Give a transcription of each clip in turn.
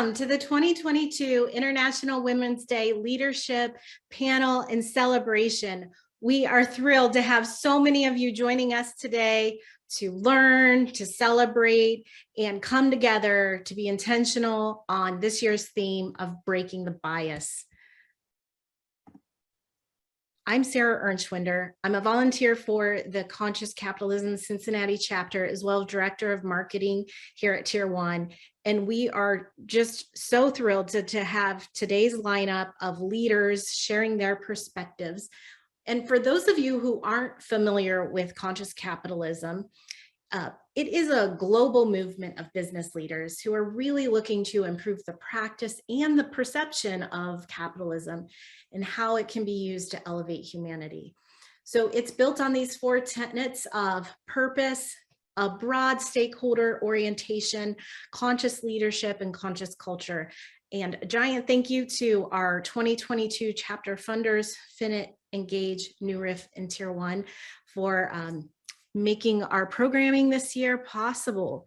Welcome to the 2022 International Women's Day Leadership Panel and Celebration. We are thrilled to have so many of you joining us today to learn, to celebrate, and come together to be intentional on this year's theme of breaking the bias. I'm Sarah Ernschwinder. I'm a volunteer for the Conscious Capitalism Cincinnati chapter, as well as Director of Marketing here at Tier 1. And we are just so thrilled to have today's lineup of leaders sharing their perspectives. And for those of you who aren't familiar with Conscious Capitalism, it is a global movement of business leaders who are really looking to improve the practice and the perception of capitalism and how it can be used to elevate humanity. So it's built on these four tenets of purpose, a broad stakeholder orientation, conscious leadership, and conscious culture. And a giant thank you to our 2022 chapter funders, Finit, Engage, New Riff, and Tier 1 for making our programming this year possible.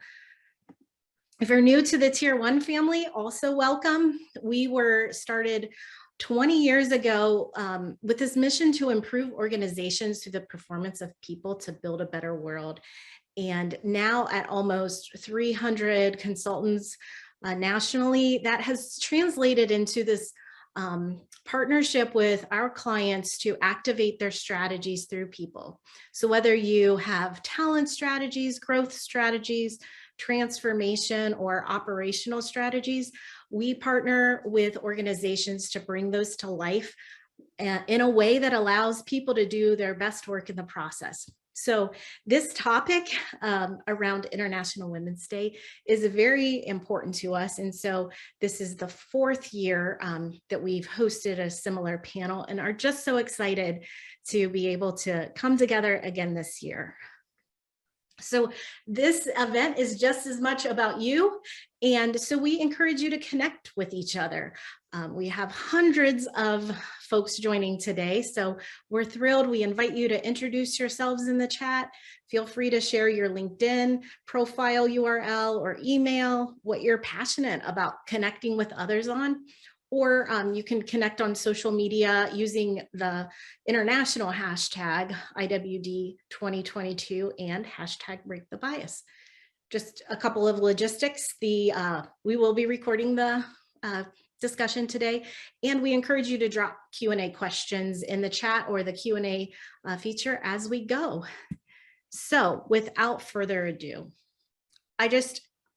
If you're new to the Tier 1 family, also welcome. We were started 20 years ago with this mission to improve organizations through the performance of people to build a better world. And now at almost 300 consultants nationally, that has translated into this partnership with our clients to activate their strategies through people. So whether you have talent strategies, growth strategies, transformation, or operational strategies, we partner with organizations to bring those to life in a way that allows people to do their best work in the process. So this topic around International Women's Day is very important to us. And so this is the fourth year that we've hosted a similar panel and are just so excited to be able to come together again this year. So this event is just as much about you. And so we encourage you to connect with each other. We have hundreds of folks joining today, so we're thrilled. We invite you to introduce yourselves in the chat. Feel free to share your LinkedIn profile URL or email, what you're passionate about connecting with others on. Or you can connect on social media using the international hashtag IWD 2022 and hashtag break the bias. Just a couple of logistics. We will be recording the discussion today, and we encourage you to drop Q&A questions in the chat or the Q&A feature as we go. So without further ado,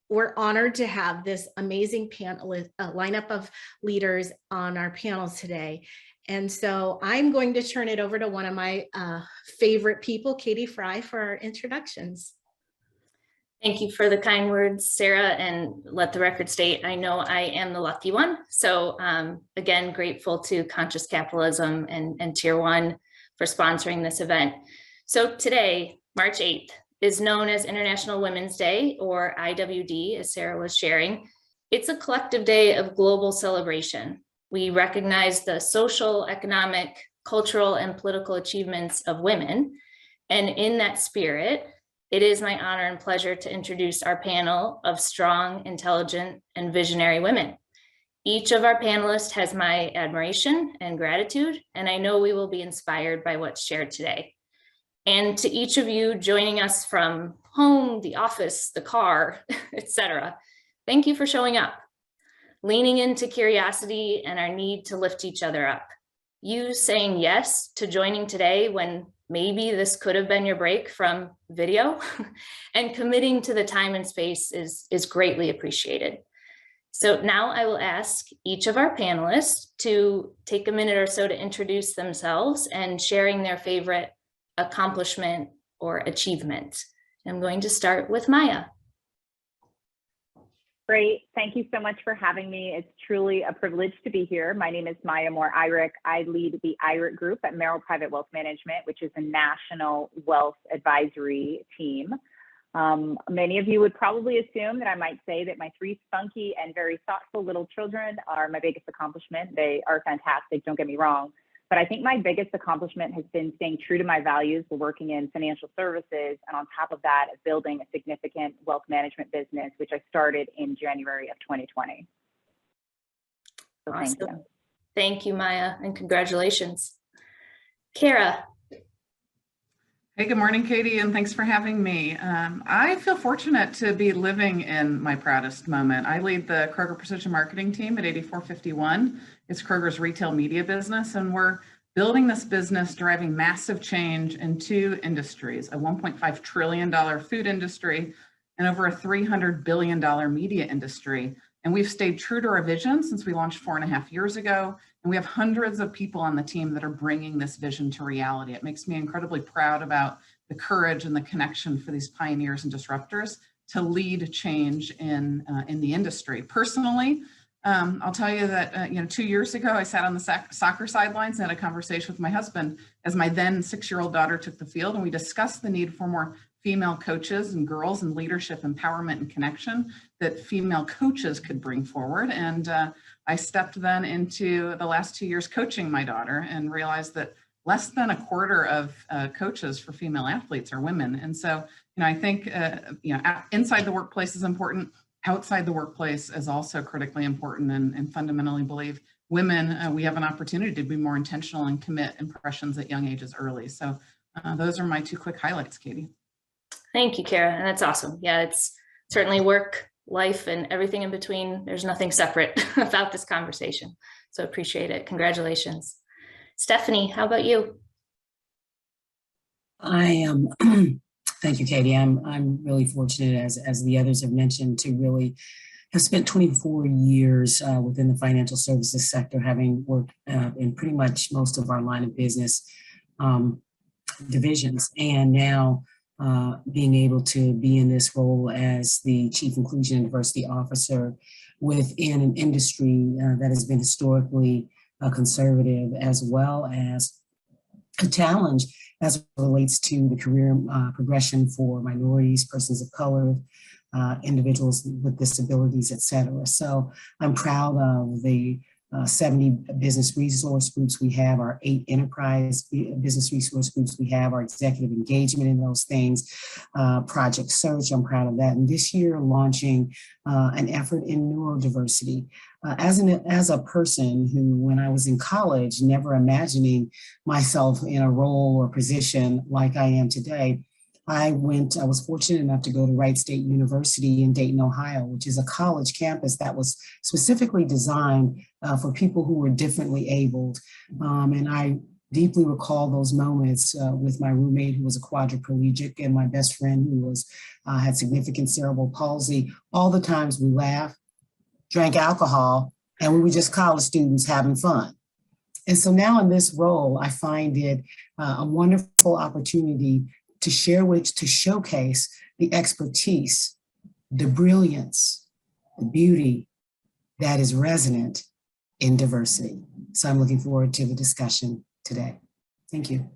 we're honored to have this amazing panel lineup of leaders on our panels today. And so I'm going to turn it over to one of my favorite people, Katie Fry, for our introductions. Thank you for the kind words, Sarah, and let the record state, I know I am the lucky one. So again, grateful to Conscious Capitalism and Tier 1 for sponsoring this event. So today, March 8th, is known as International Women's Day, or IWD, as Sarah was sharing. It's a collective day of global celebration. We recognize the social, economic, cultural, and political achievements of women. And in that spirit, it is my honor and pleasure to introduce our panel of strong, intelligent, and visionary women. Each of our panelists has my admiration and gratitude, and I know we will be inspired by what's shared today. And to each of you joining us from home, the office, the car, etc., thank you for showing up, leaning into curiosity and our need to lift each other up. You saying yes to joining today when maybe this could have been your break from video and committing to the time and space is greatly appreciated. So now I will ask each of our panelists to take a minute or so to introduce themselves and sharing their favorite accomplishment or achievement. I'm going to start with Maya. Great. Thank you so much for having me. It's truly a privilege to be here. My name is Maya Moore-Eyrich. I lead the Eyrich Group at Merrill Private Wealth Management, which is a national wealth advisory team. Many of you would probably assume that I might say that my three spunky and very thoughtful little children are my biggest accomplishment. They are fantastic, don't get me wrong. But I think my biggest accomplishment has been staying true to my values for working in financial services, and on top of that, building a significant wealth management business, which I started in January of 2020. So thank you. Awesome. Thank you, Maya, and congratulations. Kara. Hey, good morning, Katie, and thanks for having me. I feel fortunate to be living in my proudest moment. I lead the Kroger Precision Marketing team at 8451. It's Kroger's retail media business, and we're building this business, driving massive change in two industries, a $1.5 trillion food industry and over a $300 billion media industry. And we've stayed true to our vision since we launched 4.5 years ago. And we have hundreds of people on the team that are bringing this vision to reality. It makes me incredibly proud about the courage and the connection for these pioneers and disruptors to lead change in the industry. Personally, I'll tell you that 2 years ago, I sat on the soccer sidelines and had a conversation with my husband as my then 6-year-old daughter took the field, and we discussed the need for more female coaches and girls and leadership, empowerment, and connection that female coaches could bring forward. And I stepped then into the last 2 years coaching my daughter and realized that less than a quarter of coaches for female athletes are women. And so, I think, inside the workplace is important. Outside the workplace is also critically important, and fundamentally believe women, we have an opportunity to be more intentional and commit impressions at young ages early. So those are my two quick highlights, Katie. Thank you, Kara. And that's awesome. Yeah, it's certainly work, life, and everything in between. There's nothing separate about this conversation. So appreciate it. Congratulations. Stephanie, how about you? I am, thank you, Katie. I'm really fortunate, as the others have mentioned, to really have spent 24 years within the financial services sector, having worked in pretty much most of our line of business divisions, and now being able to be in this role as the Chief Inclusion and Diversity Officer within an industry that has been historically conservative, as well as a challenge as it relates to the career progression for minorities, persons of color, individuals with disabilities, et cetera. So I'm proud of the 70 business resource groups we have, our 8 enterprise business resource groups we have, our executive engagement in those things, Project Search, I'm proud of that. And this year launching an effort in neurodiversity. As a person who, when I was in college, never imagining myself in a role or position like I am today, I was fortunate enough to go to Wright State University in Dayton, Ohio, which is a college campus that was specifically designed for people who were differently abled. And I deeply recall those moments with my roommate who was a quadriplegic and my best friend who had significant cerebral palsy. All the times we laughed, drank alcohol, and we were just college students having fun. And so now in this role, I find it a wonderful opportunity to showcase the expertise, the brilliance, the beauty that is resonant in diversity. So I'm looking forward to the discussion today. Thank you.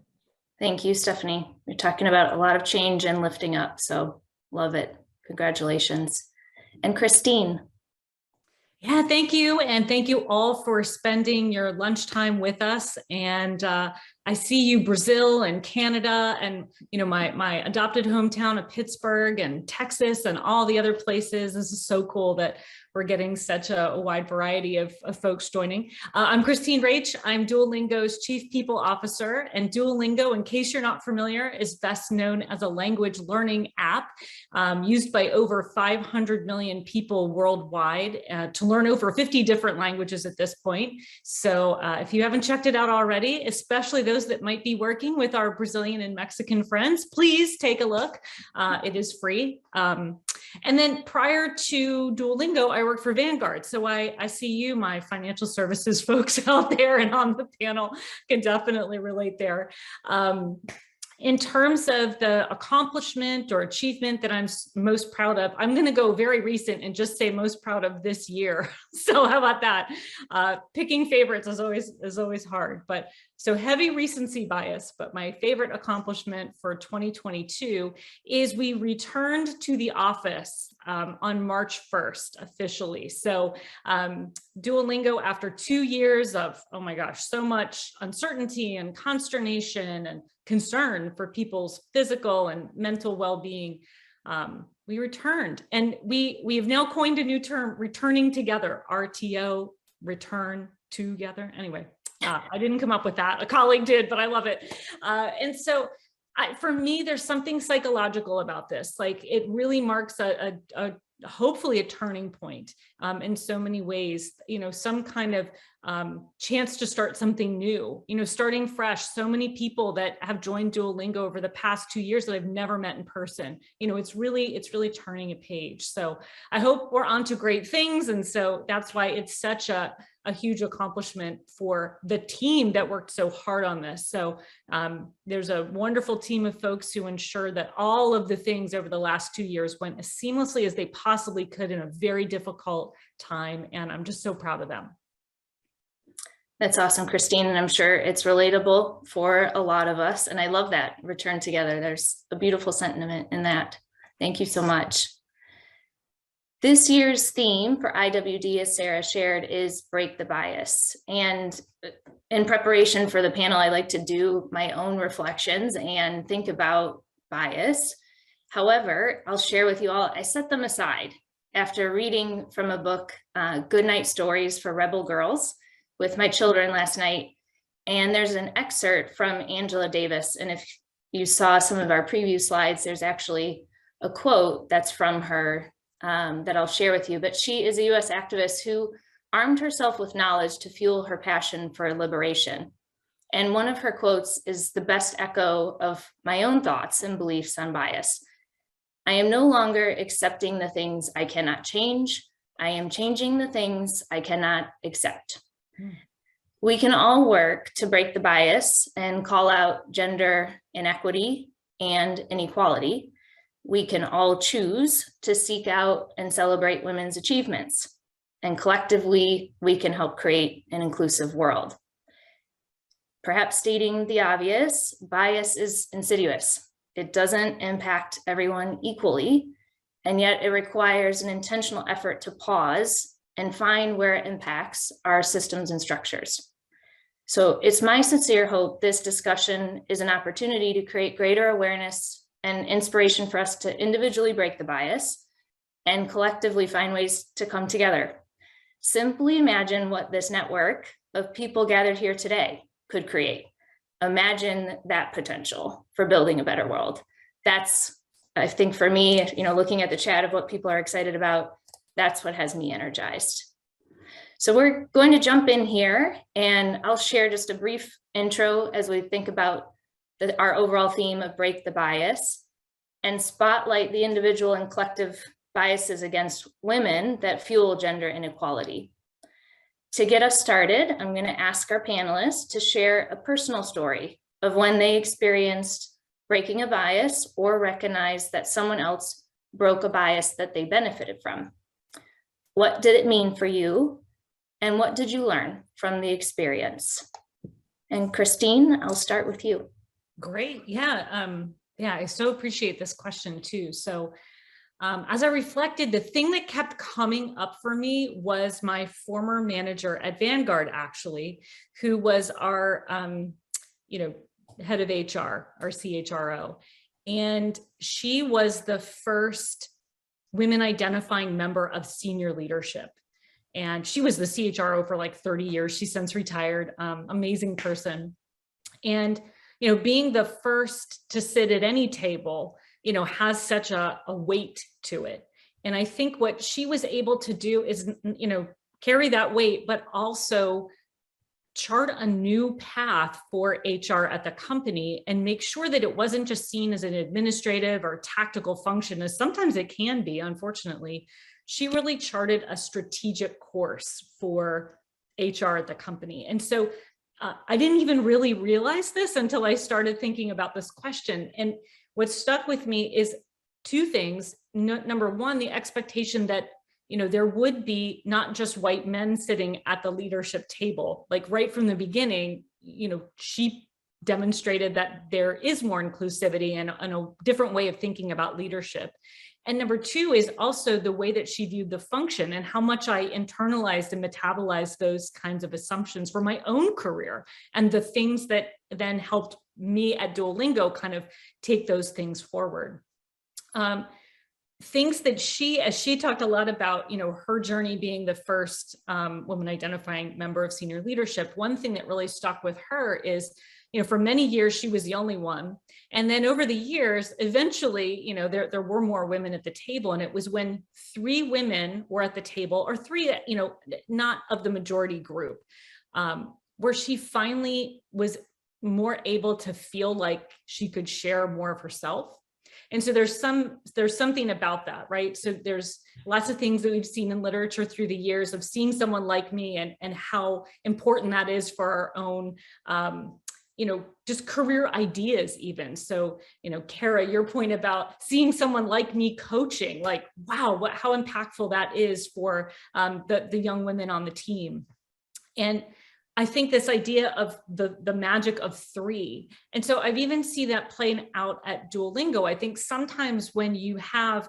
Thank you, Stephanie. You're talking about a lot of change and lifting up, so love it. Congratulations. And Christine. Yeah, thank you. And thank you all for spending your lunchtime with us. And I see you, Brazil and Canada, and my adopted hometown of Pittsburgh and Texas and all the other places. This is so cool that we're getting such a wide variety of folks joining. I'm Christine Rach. I'm Duolingo's Chief People Officer, and Duolingo, in case you're not familiar, is best known as a language learning app used by over 500 million people worldwide to learn over 50 different languages at this point. So if you haven't checked it out already, especially those that might be working with our Brazilian and Mexican friends, please take a look. It is free. And then prior to Duolingo, I worked for Vanguard. So I see you, my financial services folks out there and on the panel, can definitely relate there. In terms of the accomplishment or achievement that I'm most proud of, I'm going to go very recent and just say most proud of this year. So how about that? Picking favorites is always hard, but so heavy recency bias. But my favorite accomplishment for 2022 is we returned to the office on March 1st officially. So Duolingo, after 2 years of, oh my gosh, so much uncertainty and consternation and concern for people's physical and mental well-being, we returned, and we have now coined a new term, returning together, RTO, return together. Anyway, I didn't come up with that. A colleague did, but I love it. And so for me, there's something psychological about this. Like, it really marks hopefully a turning point in so many ways, some kind of chance to start something new, starting fresh. So many people that have joined Duolingo over the past 2 years that I've never met in person, it's really turning a page. So I hope we're on to great things. And so that's why it's such a huge accomplishment for the team that worked so hard on this. So there's a wonderful team of folks who ensure that all of the things over the last 2 years went as seamlessly as they possibly could in a very difficult time. And I'm just so proud of them. That's awesome, Christine. And I'm sure it's relatable for a lot of us. And I love that return together. There's a beautiful sentiment in that. Thank you so much. This year's theme for IWD, as Sarah shared, is break the bias. And in preparation for the panel, I like to do my own reflections and think about bias. However, I'll share with you all, I set them aside after reading from a book, Goodnight Stories for Rebel Girls, with my children last night. And there's an excerpt from Angela Davis. And if you saw some of our preview slides, there's actually a quote that's from her that I'll share with you. But she is a US activist who armed herself with knowledge to fuel her passion for liberation. And one of her quotes is the best echo of my own thoughts and beliefs on bias. I am no longer accepting the things I cannot change. I am changing the things I cannot accept. We can all work to break the bias and call out gender inequity and inequality. We can all choose to seek out and celebrate women's achievements. And collectively, we can help create an inclusive world. Perhaps stating the obvious, bias is insidious. It doesn't impact everyone equally, and yet it requires an intentional effort to pause and find where it impacts our systems and structures. So it's my sincere hope this discussion is an opportunity to create greater awareness and inspiration for us to individually break the bias and collectively find ways to come together. Simply imagine what this network of people gathered here today could create. Imagine that potential for building a better world. That's, I think for me, looking at the chat of what people are excited about, that's what has me energized. So we're going to jump in here and I'll share just a brief intro as we think about our overall theme of break the bias and spotlight the individual and collective biases against women that fuel gender inequality. To get us started, I'm going to ask our panelists to share a personal story of when they experienced breaking a bias or recognized that someone else broke a bias that they benefited from. What did it mean for you? And what did you learn from the experience? And Christine, I'll start with you. Great. Yeah. I so appreciate this question too. So as I reflected, the thing that kept coming up for me was my former manager at Vanguard, actually, who was our, head of HR, our CHRO. And she was the first women identifying member of senior leadership. And she was the CHRO for like 30 years. She's since retired, amazing person. And, being the first to sit at any table, has such a weight to it. And I think what she was able to do is, carry that weight, but also chart a new path for HR at the company and make sure that it wasn't just seen as an administrative or tactical function, as sometimes it can be, unfortunately. She really charted a strategic course for HR at the company. And so I didn't even really realize this until I started thinking about this question. And what stuck with me is two things. Number one, the expectation that, there would be not just white men sitting at the leadership table. Like right from the beginning, she demonstrated that there is more inclusivity and a different way of thinking about leadership. And number two is also the way that she viewed the function and how much I internalized and metabolized those kinds of assumptions for my own career and the things that then helped me at Duolingo kind of take those things forward. things that as she talked a lot about, her journey being the first woman identifying member of senior leadership. One thing that really stuck with her is, for many years, she was the only one. And then over the years, eventually, there were more women at the table. And it was when 3 women were at the table, or 3, not of the majority group, where she finally was more able to feel like she could share more of herself. And so there's something about that, right? So there's lots of things that we've seen in literature through the years of seeing someone like me and how important that is for our own, just career ideas even. So, Kara, your point about seeing someone like me coaching, like, wow, how impactful that is for the young women on the team. And I think this idea of the magic of 3. And so I've even seen that playing out at Duolingo. I think sometimes when you have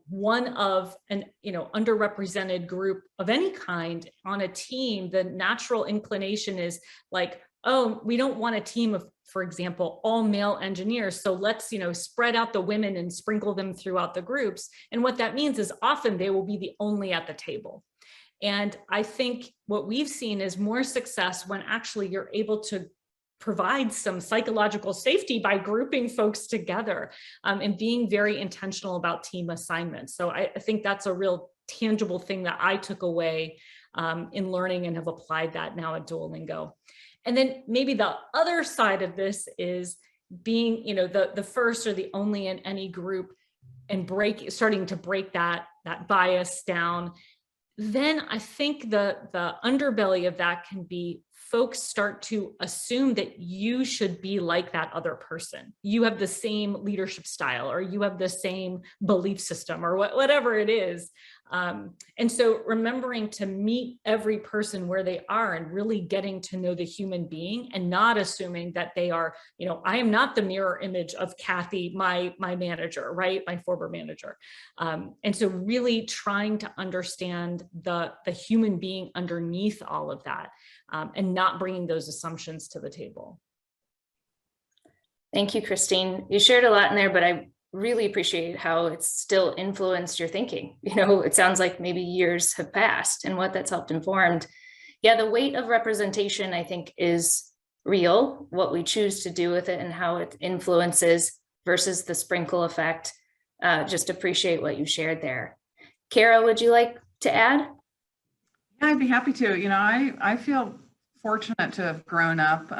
one of an underrepresented group of any kind on a team, the natural inclination is like, oh, we don't want a team of, for example, all male engineers. So let's, spread out the women and sprinkle them throughout the groups. And what that means is often they will be the only at the table. And I think what we've seen is more success when actually you're able to provide some psychological safety by grouping folks together and being very intentional about team assignments. So I think that's a real tangible thing that I took away in learning and have applied that now at Duolingo. And then maybe the other side of this is being, the first or the only in any group and starting to break that bias down. Then I think the underbelly of that can be folks start to assume that you should be like that other person. You have the same leadership style, or you have the same belief system, or whatever it is. And so remembering to meet every person where they are and really getting to know the human being and not assuming that they are, I am not the mirror image of Kathy, my manager, right? My former manager. And so really trying to understand the human being underneath all of that and not bringing those assumptions to the table. Thank you, Christine. You shared a lot in there, but I really appreciate how it's still influenced your thinking. It sounds like maybe years have passed and what that's helped informed. Yeah, the weight of representation, I think, is real, what we choose to do with it and how it influences versus the sprinkle effect. Just appreciate what you shared there. Kara, would you like to add? Yeah, I'd be happy to. I feel fortunate to have grown up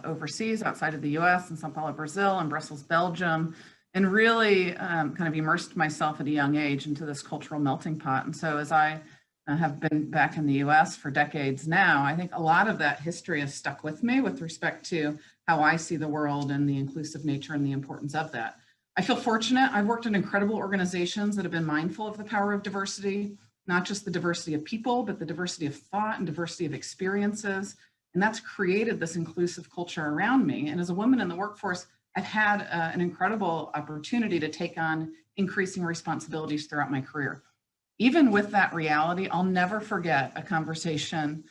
overseas outside of the US, in Sao Paulo, Brazil, and Brussels, Belgium, and really kind of immersed myself at a young age into this cultural melting pot. And so as I have been back in the US for decades now, I think a lot of that history has stuck with me with respect to how I see the world and the inclusive nature and the importance of that. I feel fortunate. I've worked in incredible organizations that have been mindful of the power of diversity, not just the diversity of people, but the diversity of thought and diversity of experiences. And that's created this inclusive culture around me. And as a woman in the workforce, I've had an incredible opportunity to take on increasing responsibilities throughout my career. Even with that reality, I'll never forget a conversation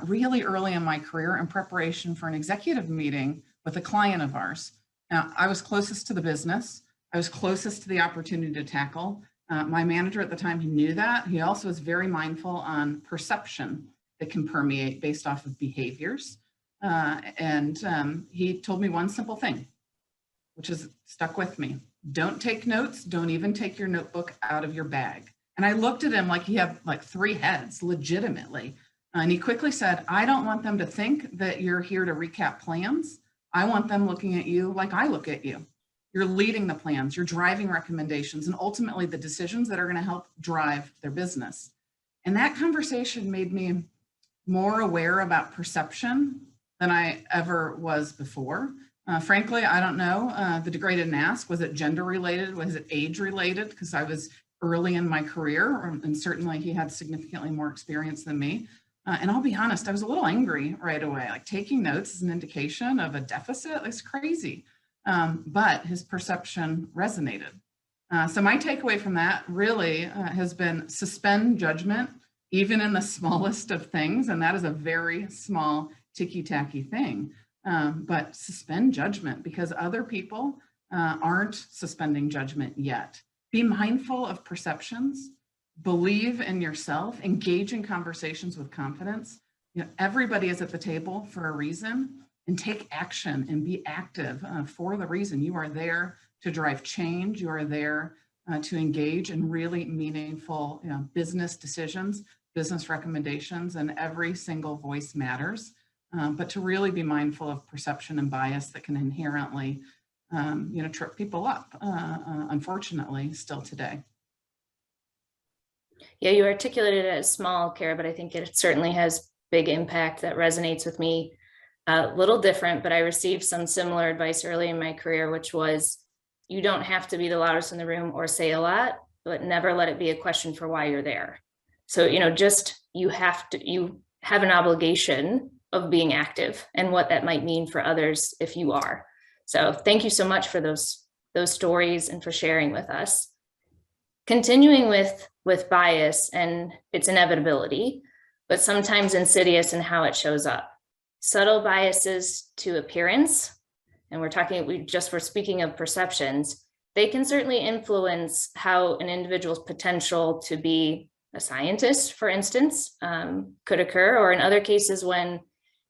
really early in my career in preparation for an executive meeting with a client of ours. Now, I was closest to the business. I was closest to the opportunity to tackle. My manager at the time, he knew that. He also was very mindful on perception that can permeate based off of behaviors. He told me one simple thing, which has stuck with me. Don't take notes. Don't even take your notebook out of your bag. And I looked at him like he had like 3 heads, legitimately. And he quickly said, I don't want them to think that you're here to recap plans. I want them looking at you like I look at you. You're leading the plans, you're driving recommendations, and ultimately the decisions that are going to help drive their business. And that conversation made me more aware about perception than I ever was before. Frankly, I don't know the degree I didn't ask. Was it gender related? Was it age related? Because I was early in my career, and certainly he had significantly more experience than me. And I'll be honest, I was a little angry right away. Like, taking notes is an indication of a deficit. It's crazy. But his perception resonated. So my takeaway from that really has been suspend judgment, even in the smallest of things. And that is a very small ticky-tacky thing. But suspend judgment, because other people aren't suspending judgment yet. Be mindful of perceptions, believe in yourself, engage in conversations with confidence. Everybody is at the table for a reason, and take action and be active for the reason. You are there to drive change. You are there to engage in really meaningful business decisions, business recommendations, and every single voice matters. But to really be mindful of perception and bias that can inherently trip people up, unfortunately, still today. Yeah, you articulated it as small, Kara, but I think it certainly has big impact that resonates with me. A little different, but I received some similar advice early in my career, which was, you don't have to be the loudest in the room or say a lot, but never let it be a question for why you're there. So, you have an obligation of being active and what that might mean for others if you are. So thank you so much for those stories and for sharing with us. Continuing with bias and its inevitability, but sometimes insidious in how it shows up. Subtle biases to appearance, and we're speaking of perceptions, they can certainly influence how an individual's potential to be a scientist, for instance, could occur, or in other cases when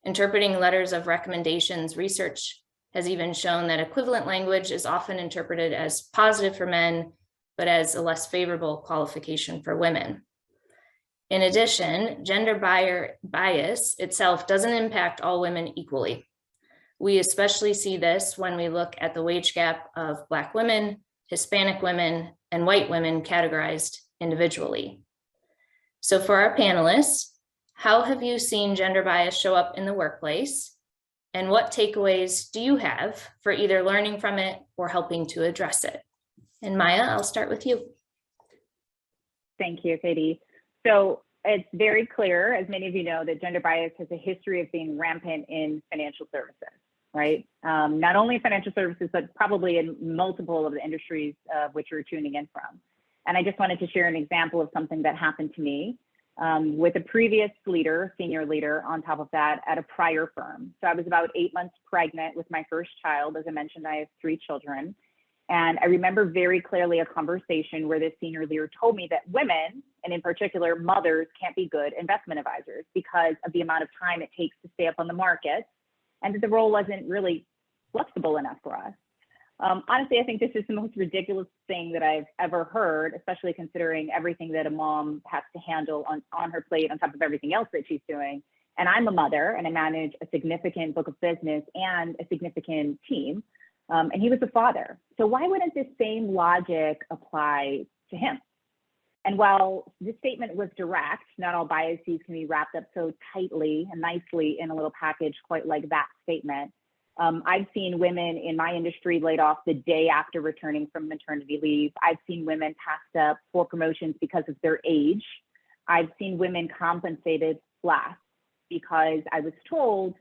interpreting letters of recommendations, research has even shown that equivalent language is often interpreted as positive for men, but as a less favorable qualification for women. In addition, gender bias itself doesn't impact all women equally. We especially see this when we look at the wage gap of Black women, Hispanic women, and white women categorized individually. So for our panelists, how have you seen gender bias show up in the workplace? And what takeaways do you have for either learning from it or helping to address it? And Maya, I'll start with you. Thank you, Katie. So it's very clear, as many of you know, that gender bias has a history of being rampant in financial services, right? Not only financial services, but probably in multiple of the industries which you're tuning in from. And I just wanted to share an example of something that happened to me with a previous leader, senior leader, on top of that at a prior firm. So I was about 8 months pregnant with my first child. As I mentioned, I have 3 children. And I remember very clearly a conversation where this senior leader told me that women, and in particular mothers, can't be good investment advisors because of the amount of time it takes to stay up on the market, and that the role wasn't really flexible enough for us. Honestly, I think this is the most ridiculous thing that I've ever heard, especially considering everything that a mom has to handle on her plate on top of everything else that she's doing. And I'm a mother and I manage a significant book of business and a significant team. And he was a father. So why wouldn't this same logic apply to him? And while this statement was direct, not all biases can be wrapped up so tightly and nicely in a little package quite like that statement. I've seen women in my industry laid off the day after returning from maternity leave. I've seen women passed up for promotions because of their age. I've seen women compensated less because I was told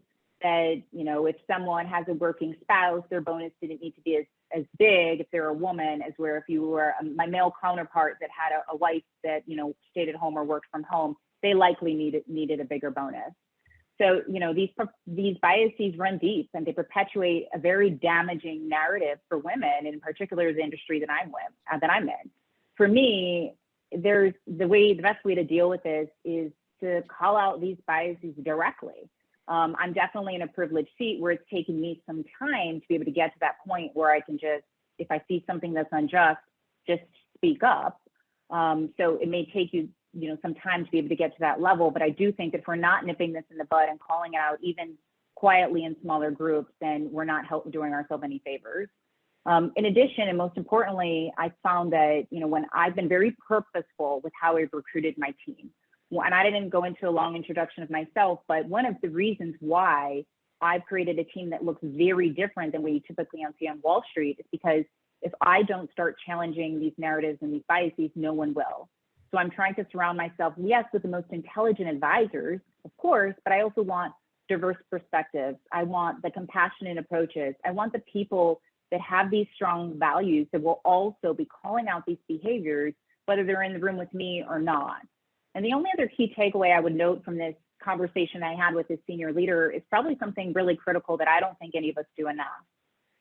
that, if someone has a working spouse, their bonus didn't need to be as big if they're a woman as where if you were my male counterpart that had a wife that, stayed at home or worked from home, they likely needed a bigger bonus. So, these biases run deep and they perpetuate a very damaging narrative for women, and in particular the industry that I'm in. For me, the best way to deal with this is to call out these biases directly. I'm definitely in a privileged seat where it's taken me some time to be able to get to that point where I can just, if I see something that's unjust, just speak up. So it may take you, some time to be able to get to that level, but I do think that if we're not nipping this in the bud and calling it out even quietly in smaller groups, then we're not doing ourselves any favors. In addition, and most importantly, I found that, when I've been very purposeful with how I've recruited my team, and I didn't go into a long introduction of myself, but one of the reasons why I've created a team that looks very different than what you typically see on Wall Street is because if I don't start challenging these narratives and these biases, no one will. So I'm trying to surround myself, yes, with the most intelligent advisors, of course, but I also want diverse perspectives. I want the compassionate approaches. I want the people that have these strong values that will also be calling out these behaviors, whether they're in the room with me or not. And the only other key takeaway I would note from this conversation I had with this senior leader is probably something really critical that I don't think any of us do enough.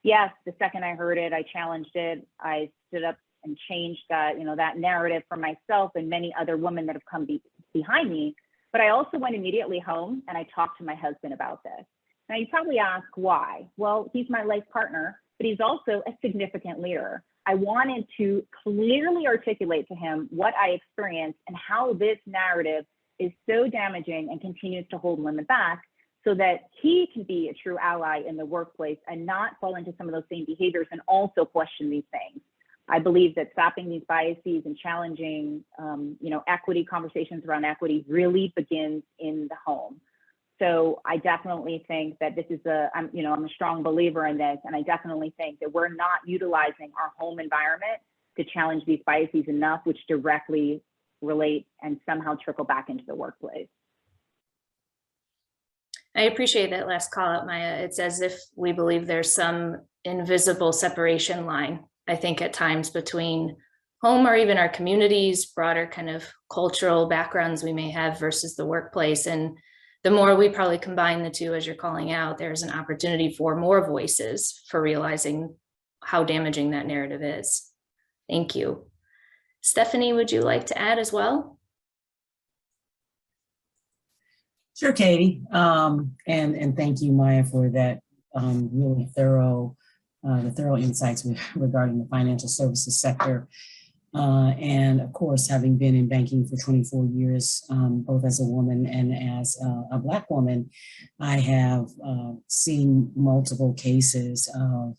Yes, the second I heard it, I challenged it. I stood up and changed that, that narrative for myself and many other women that have come behind me. But I also went immediately home and I talked to my husband about this. Now you probably ask why? Well, he's my life partner, but he's also a significant leader. I wanted to clearly articulate to him what I experienced and how this narrative is so damaging and continues to hold women back, so that he can be a true ally in the workplace and not fall into some of those same behaviors and also question these things. I believe that stopping these biases and challenging, equity conversations around equity really begins in the home. So I definitely think that this is I'm a strong believer in this, and I definitely think that we're not utilizing our home environment to challenge these biases enough, which directly relate and somehow trickle back into the workplace. I appreciate that last call out, Maya. It's as if we believe there's some invisible separation line, I think, at times between home or even our communities, broader kind of cultural backgrounds we may have versus the workplace. And the more we probably combine the two, as you're calling out, there's an opportunity for more voices for realizing how damaging that narrative is. Thank you. Stephanie, would you like to add as well? Sure, Katie. And thank you, Maya, for that really thorough insights regarding the financial services sector. And of course, having been in banking for 24 years, both as a woman and as a Black woman, I have seen multiple cases of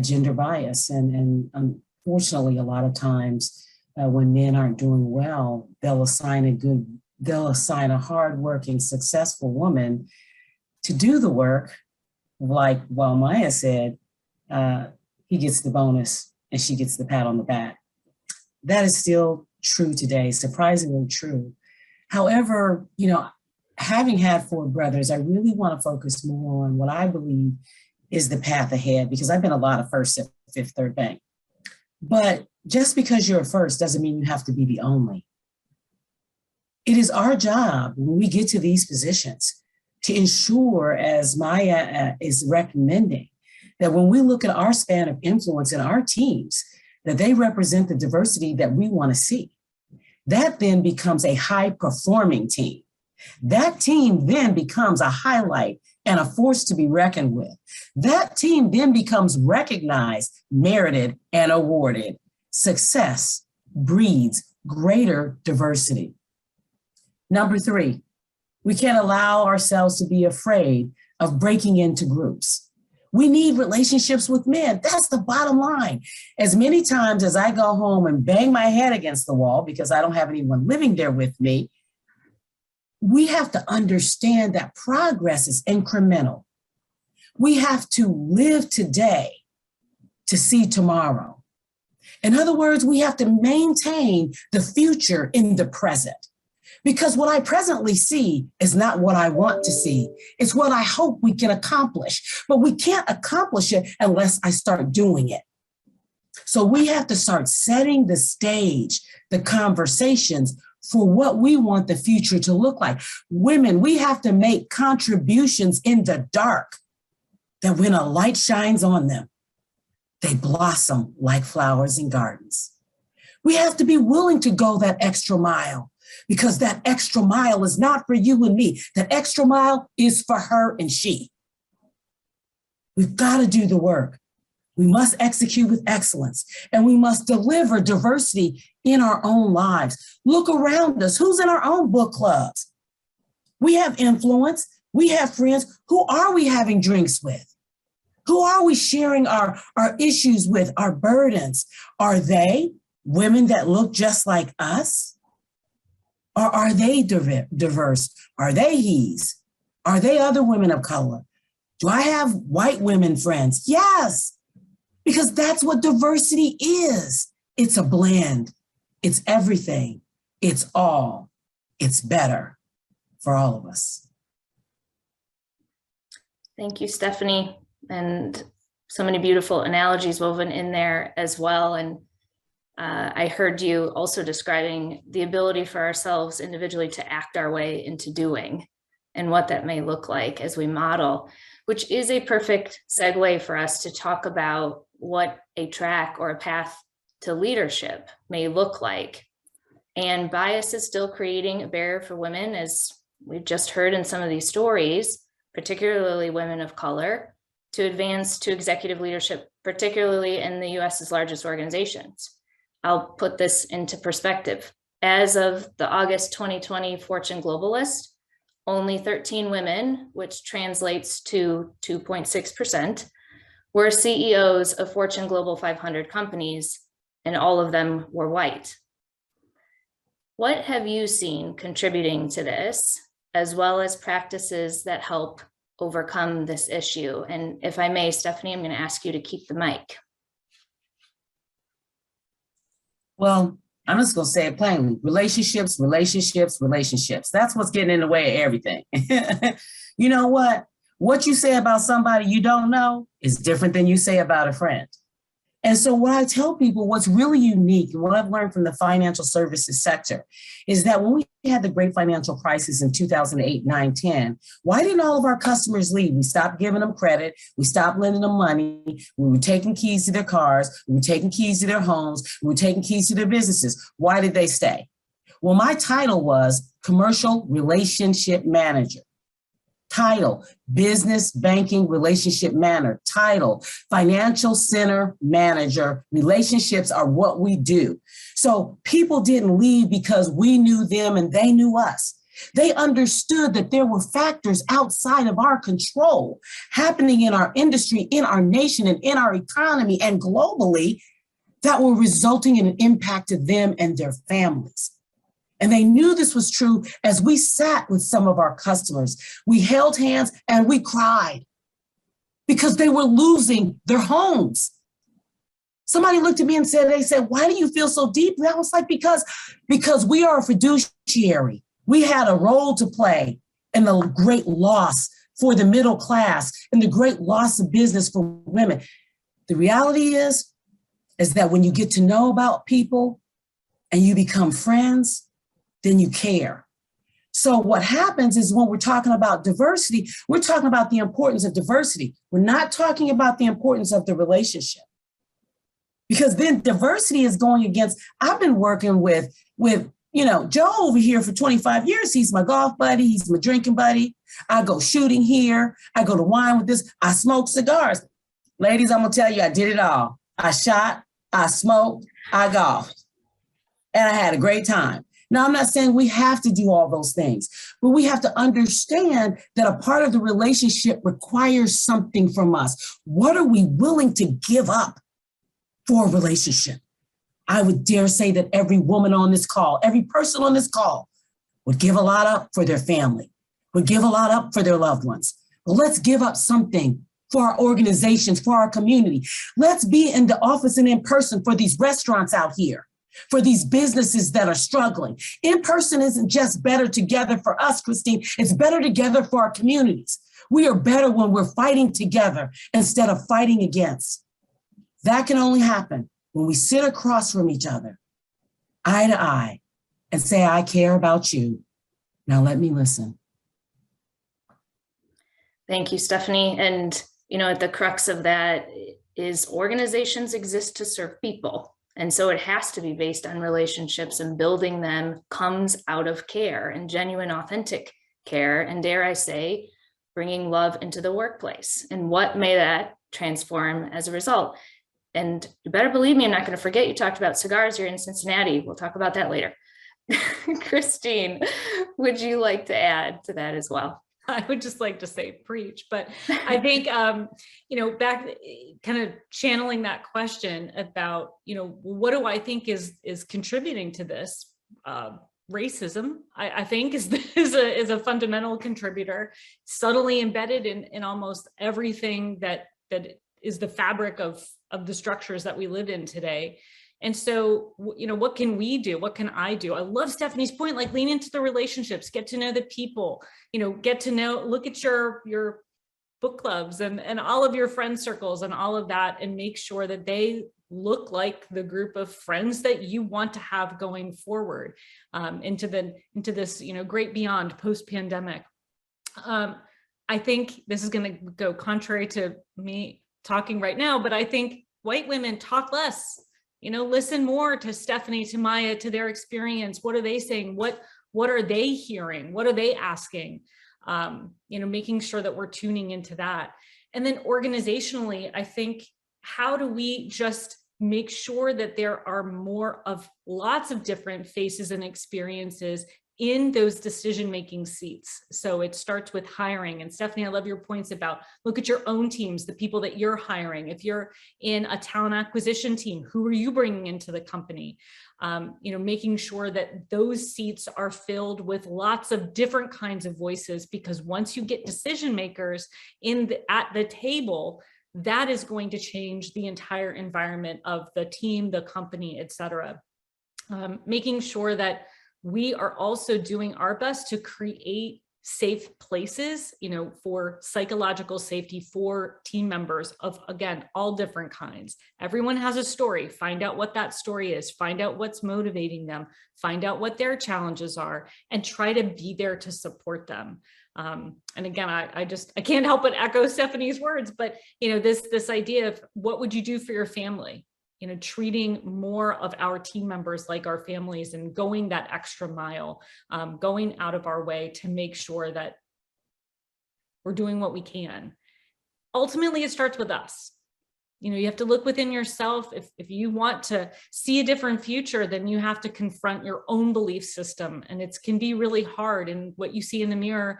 gender bias. And unfortunately, a lot of times when men aren't doing well, they'll assign a hardworking, successful woman to do the work. Like while Maya said, he gets the bonus and she gets the pat on the back. That is still true today, surprisingly true. However, having had 4 brothers, I really want to focus more on what I believe is the path ahead, because I've been a lot of first at Fifth Third Bank. But just because you're a first doesn't mean you have to be the only. It is our job when we get to these positions to ensure, as Maya is recommending, that when we look at our span of influence in our teams, that they represent the diversity that we want to see. That then becomes a high-performing team. That team then becomes a highlight and a force to be reckoned with. That team then becomes recognized, merited, and awarded. Success breeds greater diversity. Number 3, we can't allow ourselves to be afraid of breaking into groups. We need relationships with men. That's the bottom line. As many times as I go home and bang my head against the wall because I don't have anyone living there with me, we have to understand that progress is incremental. We have to live today to see tomorrow. In other words, we have to maintain the future in the present. Because what I presently see is not what I want to see. It's what I hope we can accomplish. But we can't accomplish it unless I start doing it. So we have to start setting the stage, the conversations for what we want the future to look like. Women, we have to make contributions in the dark that when a light shines on them, they blossom like flowers in gardens. We have to be willing to go that extra mile, because that extra mile is not for you and me. That extra mile is for her and she. We've got to do the work. We must execute with excellence, and we must deliver diversity in our own lives. Look around us. Who's in our own book clubs? We have influence. We have friends. Who are we having drinks with? Who are we sharing our issues with, our burdens? Are they women that look just like us? Or are they diverse? Are they he's? Are they other women of color? Do I have white women friends? Yes, because that's what diversity is. It's a blend. It's everything. It's all. It's better for all of us. Thank you, Stephanie. And so many beautiful analogies woven in there as well. And I heard you also describing the ability for ourselves individually to act our way into doing and what that may look like as we model, which is a perfect segue for us to talk about what a track or a path to leadership may look like. And bias is still creating a barrier for women, as we've just heard in some of these stories, particularly women of color, to advance to executive leadership, particularly in the US's largest organizations. I'll put this into perspective. As of the August 2020 Fortune Global list, only 13 women, which translates to 2.6%, were CEOs of Fortune Global 500 companies, and all of them were white. What have you seen contributing to this, as well as practices that help overcome this issue? And if I may, Stephanie, I'm going to ask you to keep the mic. Well, I'm just going to say it plainly. Relationships, relationships, relationships. That's what's getting in the way of everything. You know what? What you say about somebody you don't know is different than you say about a friend. And so what I tell people, what's really unique and what I've learned from the financial services sector is that when we had the great financial crisis in 2008, 9, 10, why didn't all of our customers leave? We stopped giving them credit. We stopped lending them money. We were taking keys to their cars. We were taking keys to their homes. We were taking keys to their businesses. Why did they stay? Well, my title was Commercial Relationship Manager. Title, Business Banking Relationship Manager. Title, Financial Center Manager. Relationships are what we do. So people didn't leave because we knew them and they knew us. They understood that there were factors outside of our control happening in our industry, in our nation, and in our economy and globally that were resulting in an impact to them and their families. And they knew this was true as we sat with some of our customers. We held hands and we cried because they were losing their homes. Somebody looked at me and said, why do you feel so deeply? I was like, because we are a fiduciary. We had a role to play in the great loss for the middle class and the great loss of business for women. The reality is that when you get to know about people and you become friends, then you care. So what happens is when we're talking about diversity, we're talking about the importance of diversity. We're not talking about the importance of the relationship. Because then diversity is going against, I've been working with Joe over here for 25 years. He's my golf buddy. He's my drinking buddy. I go shooting here. I go to wine with this. I smoke cigars. Ladies, I'm going to tell you, I did it all. I shot, I smoked, I golfed, and I had a great time. Now, I'm not saying we have to do all those things, but we have to understand that a part of the relationship requires something from us. What are we willing to give up for a relationship? I would dare say that every woman on this call, every person on this call would give a lot up for their family, would give a lot up for their loved ones. But let's give up something for our organizations, for our community. Let's be in the office and in person for these restaurants out here, for these businesses that are struggling. In person isn't just better together for us, Christine, it's better together for our communities. We are better when we're fighting together instead of fighting against. That can only happen when we sit across from each other, eye to eye, and say, I care about you. Now let me listen. Thank you, Stephanie. And, at the crux of that is organizations exist to serve people. And so it has to be based on relationships, and building them comes out of care and genuine, authentic care. And dare I say, bringing love into the workplace. And what may that transform as a result? And you better believe me, I'm not going to forget you talked about cigars. You're in Cincinnati. We'll talk about that later. Christine, would you like to add to that as well? I would just like to say preach, but I think, back kind of channeling that question about, what do I think is contributing to this? Racism, I think is a fundamental contributor, subtly embedded in almost everything that is the fabric of the structures that we live in today. And so, what can we do? What can I do? I love Stephanie's point, like lean into the relationships, get to know the people, get to know, look at your book clubs and all of your friend circles and all of that, and make sure that they look like the group of friends that you want to have going forward into this, great beyond post-pandemic. I think this is going to go contrary to me talking right now, but I think white women talk less. listen more to Stephanie, to Maya, to their experience. What are they saying? What are they hearing? What are they asking? Making sure that we're tuning into that. And then organizationally, I think, how do we just make sure that there are more of lots of different faces and experiences in those decision-making seats? So it starts with hiring. And Stephanie, I love your points about look at your own teams, the people that you're hiring. If you're in a talent acquisition team, who are you bringing into the company? Making sure that those seats are filled with lots of different kinds of voices, because once you get decision makers at the table, that is going to change the entire environment of the team, the company, et cetera. Making sure that we are also doing our best to create safe places, for psychological safety for team members of, again, all different kinds. Everyone has a story. Find out what that story is. Find out what's motivating them. Find out what their challenges are, and try to be there to support them. And again, I can't help but echo Stephanie's words, but this idea of what would you do for your family? Treating more of our team members like our families, and going that extra mile, going out of our way to make sure that we're doing what we can. Ultimately, it starts with us. You have to look within yourself. If you want to see a different future, then you have to confront your own belief system. And it can be really hard. And what you see in the mirror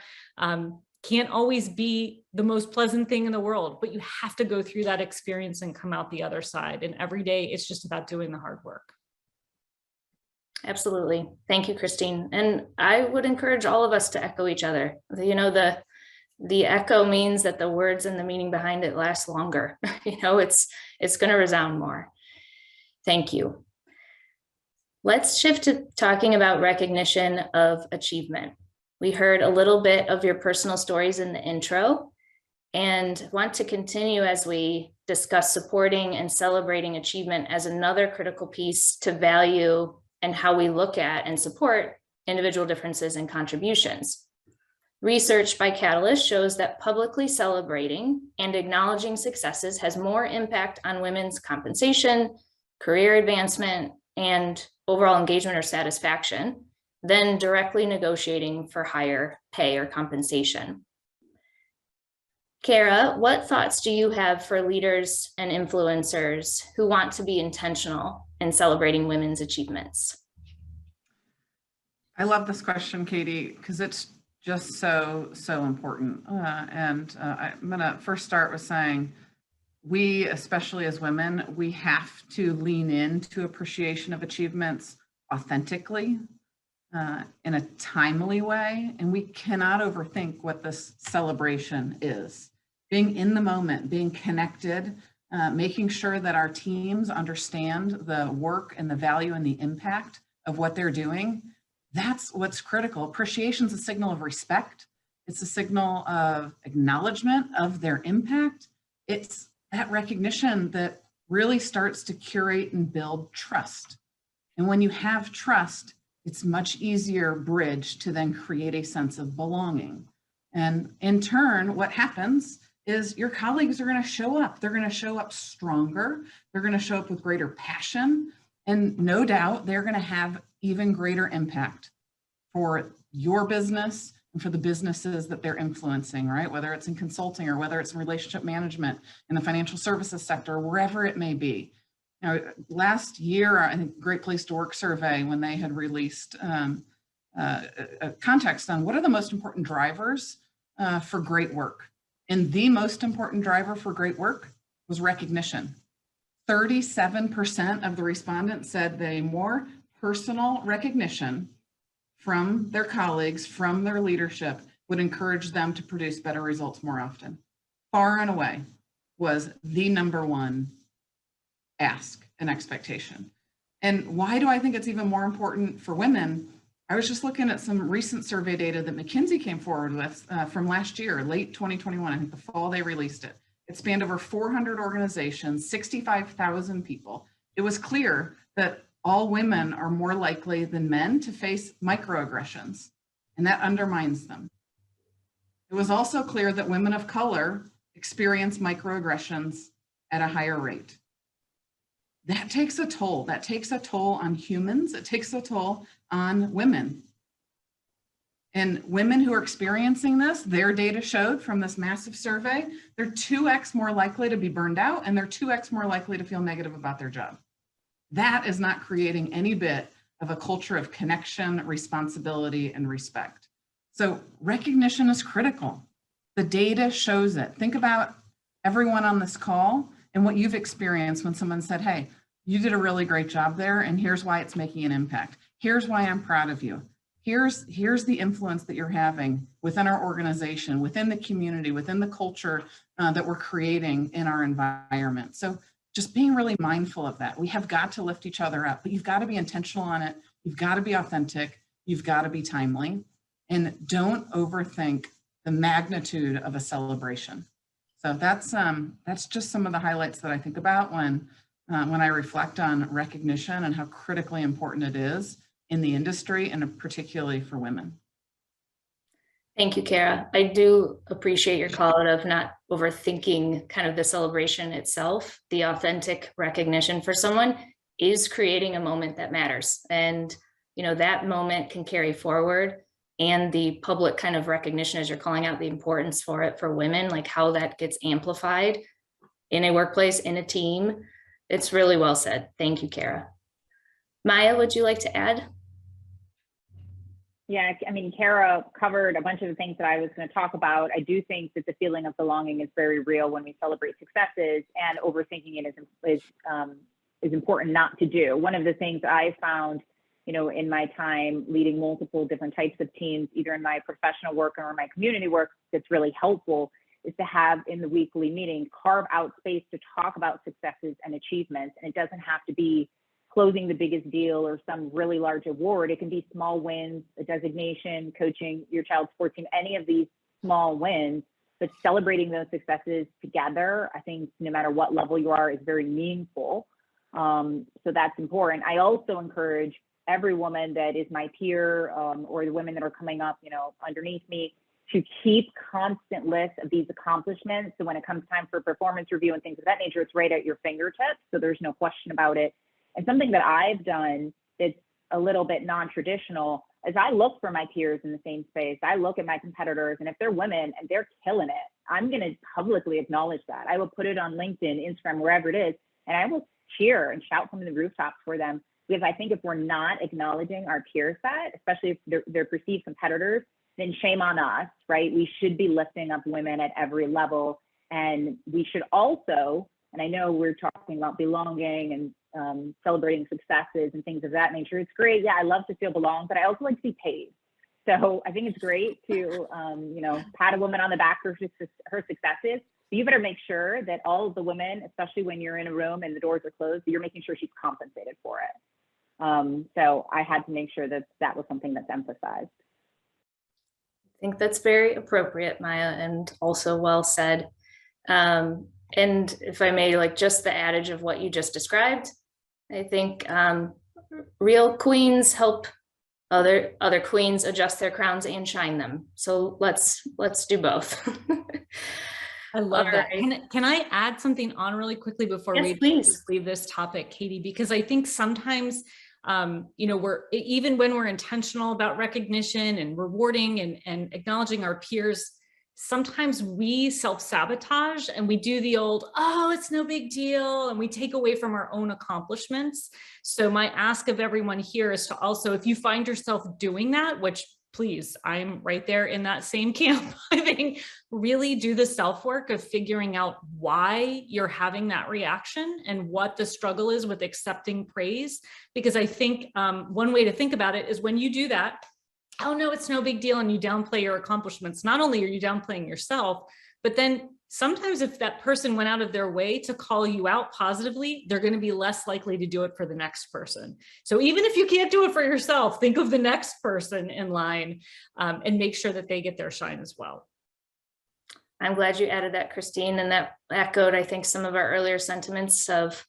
can't always be the most pleasant thing in the world, but you have to go through that experience and come out the other side. And every day it's just about doing the hard work. Absolutely. Thank you, Christine. And I would encourage all of us to echo each other. The echo means that the words and the meaning behind it last longer. It's going to resound more. Thank you. Let's shift to talking about recognition of achievement. We heard a little bit of your personal stories in the intro, and want to continue as we discuss supporting and celebrating achievement as another critical piece to value and how we look at and support individual differences and contributions. Research by Catalyst shows that publicly celebrating and acknowledging successes has more impact on women's compensation, career advancement, and overall engagement or satisfaction than directly negotiating for higher pay or compensation. Kara, what thoughts do you have for leaders and influencers who want to be intentional in celebrating women's achievements? I love this question, Katie, because it's just so important. I'm going to first start with saying, we, especially as women, we have to lean into appreciation of achievements authentically, in a timely way, and we cannot overthink what this celebration is. Being in the moment, being connected, making sure that our teams understand the work and the value and the impact of what they're doing. That's what's critical. Appreciation is a signal of respect. It's a signal of acknowledgement of their impact. It's that recognition that really starts to curate and build trust. And when you have trust, it's much easier bridge to then create a sense of belonging. And in turn, what happens is your colleagues are going to show up. They're going to show up stronger. They're going to show up with greater passion. And no doubt they're going to have even greater impact for your business and for the businesses that they're influencing, right? Whether it's in consulting or whether it's in relationship management, in the financial services sector, wherever it may be. Now, last year, I think Great Place to Work survey, when they had released a context on what are the most important drivers for great work. And the most important driver for great work was recognition. 37% of the respondents said they more personal recognition from their colleagues, from their leadership, would encourage them to produce better results more often. Far and away was the number one ask and expectation. And why do I think it's even more important for women? I was just looking at some recent survey data that McKinsey came forward with from last year, late 2021, I think the fall they released it. It spanned over 400 organizations, 65,000 people. It was clear that all women are more likely than men to face microaggressions, and that undermines them. It was also clear that women of color experience microaggressions at a higher rate. that takes a toll. That takes a toll on humans. It takes a toll on women. And women who are experiencing this, their data showed from this massive survey, they're 2x more likely to be burned out, and they're 2x more likely to feel negative about their job. That is not creating any bit of a culture of connection, responsibility, and respect. So recognition is critical. The data shows it. Think about everyone on this call and what you've experienced when someone said, hey, you did a really great job there, and here's why it's making an impact. Here's why I'm proud of you. Here's the influence that you're having within our organization, within the community, within the culture that we're creating in our environment. So just being really mindful of that. We have got to lift each other up, but you've got to be intentional on it. You've got to be authentic. You've got to be timely, and don't overthink the magnitude of a celebration. So that's just some of the highlights that I think about when I reflect on recognition and how critically important it is in the industry, and particularly for women. Thank you, Kara. I do appreciate your call out of not overthinking kind of the celebration itself. The authentic recognition for someone is creating a moment that matters. And, you know, that moment can carry forward, and the public kind of recognition as you're calling out the importance for it for women, like how that gets amplified in a workplace, in a team. It's really well said. Thank you, Kara. Maya, would you like to add? Yeah, I mean, Kara covered a bunch of the things that I was going to talk about. I do think that the feeling of belonging is very real when we celebrate successes, and overthinking it is important not to do. One of the things I found, you know, in my time leading multiple different types of teams, either in my professional work or my community work, that's really helpful, is to have in the weekly meeting, carve out space to talk about successes and achievements. And it doesn't have to be closing the biggest deal or some really large award. It can be small wins, a designation, coaching your child's sports team, any of these small wins, but celebrating those successes together, I think no matter what level you are, is very meaningful. So that's important. I also encourage every woman that is my peer or the women that are coming up, you know, underneath me, to keep constant lists of these accomplishments. So when it comes time for performance review and things of that nature, it's right at your fingertips. So there's no question about it. And something that I've done that's a little bit non-traditional is I look for my peers in the same space. I look at my competitors, and if they're women and they're killing it, I'm going to publicly acknowledge that. I will put it on LinkedIn, Instagram, wherever it is, and I will cheer and shout from the rooftops for them. Because I think if we're not acknowledging our peer set, especially if they're perceived competitors, then shame on us, right? We should be lifting up women at every level. And we should also, and I know we're talking about belonging and celebrating successes and things of that nature. It's great. Yeah, I love to feel belong, but I also like to be paid. So I think it's great to, you know, pat a woman on the back for her successes. But you better make sure that all of the women, especially when you're in a room and the doors are closed, you're making sure she's compensated for it. So I had to make sure that that was something that's emphasized. I think that's very appropriate, Maya, and also well said. And if I may, like just the adage of what you just described, I think real queens help other queens adjust their crowns and shine them. So let's do both. I love that. Right. Can I add something on really quickly before Yes, we please leave this topic, Katie? Because I think sometimes, you know, even when we're intentional about recognition and rewarding and acknowledging our peers, sometimes we self-sabotage and we do the old, oh, it's no big deal, and we take away from our own accomplishments. So my ask of everyone here is to also, if you find yourself doing that, which please, I'm right there in that same camp, I think, really do the self-work of figuring out why you're having that reaction and what the struggle is with accepting praise. Because I think one way to think about it is when you do that, oh no, it's no big deal, and you downplay your accomplishments, not only are you downplaying yourself, but then sometimes if that person went out of their way to call you out positively, they're going to be less likely to do it for the next person. So even if you can't do it for yourself, think of the next person in line and make sure that they get their shine as well. I'm glad you added that, Christine, and that echoed, I think, some of our earlier sentiments of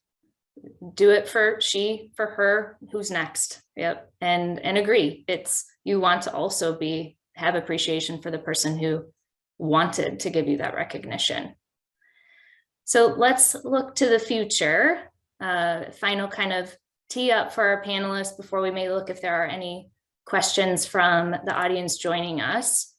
do it for she, for her, who's next. Yep. And agree. It's, you want to also have appreciation for the person who wanted to give you that recognition. So let's look to the future. final kind of tee up for our panelists before we may look if there are any questions from the audience joining us.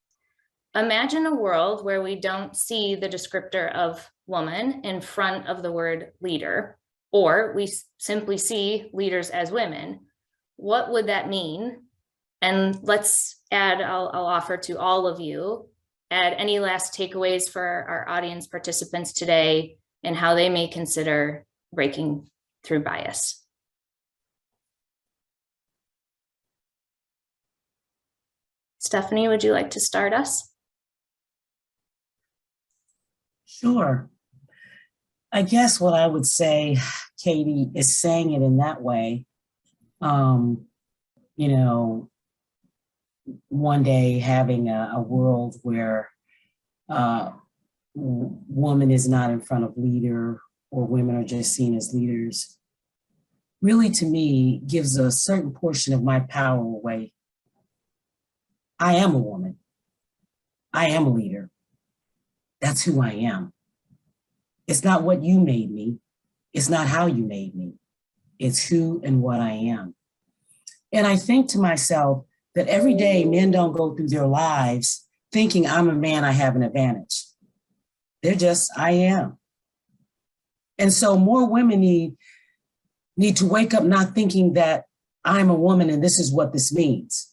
Imagine a world where we don't see the descriptor of woman in front of the word leader, or we simply see leaders as women. What would that mean? And let's add, I'll offer to all of you, add any last takeaways for our audience participants today and how they may consider breaking through bias. Stephanie, would you like to start us? Sure. I guess what I would say, Katie, is saying it in that way. You know, one day having a world where woman is not in front of leader or women are just seen as leaders, really to me gives a certain portion of my power away. I am a woman. I am a leader. That's who I am. It's not what you made me. It's not how you made me. It's who and what I am. And I think to myself that every day men don't go through their lives thinking I'm a man, I have an advantage. They're just, I am. And so more women need to wake up not thinking that I'm a woman and this is what this means.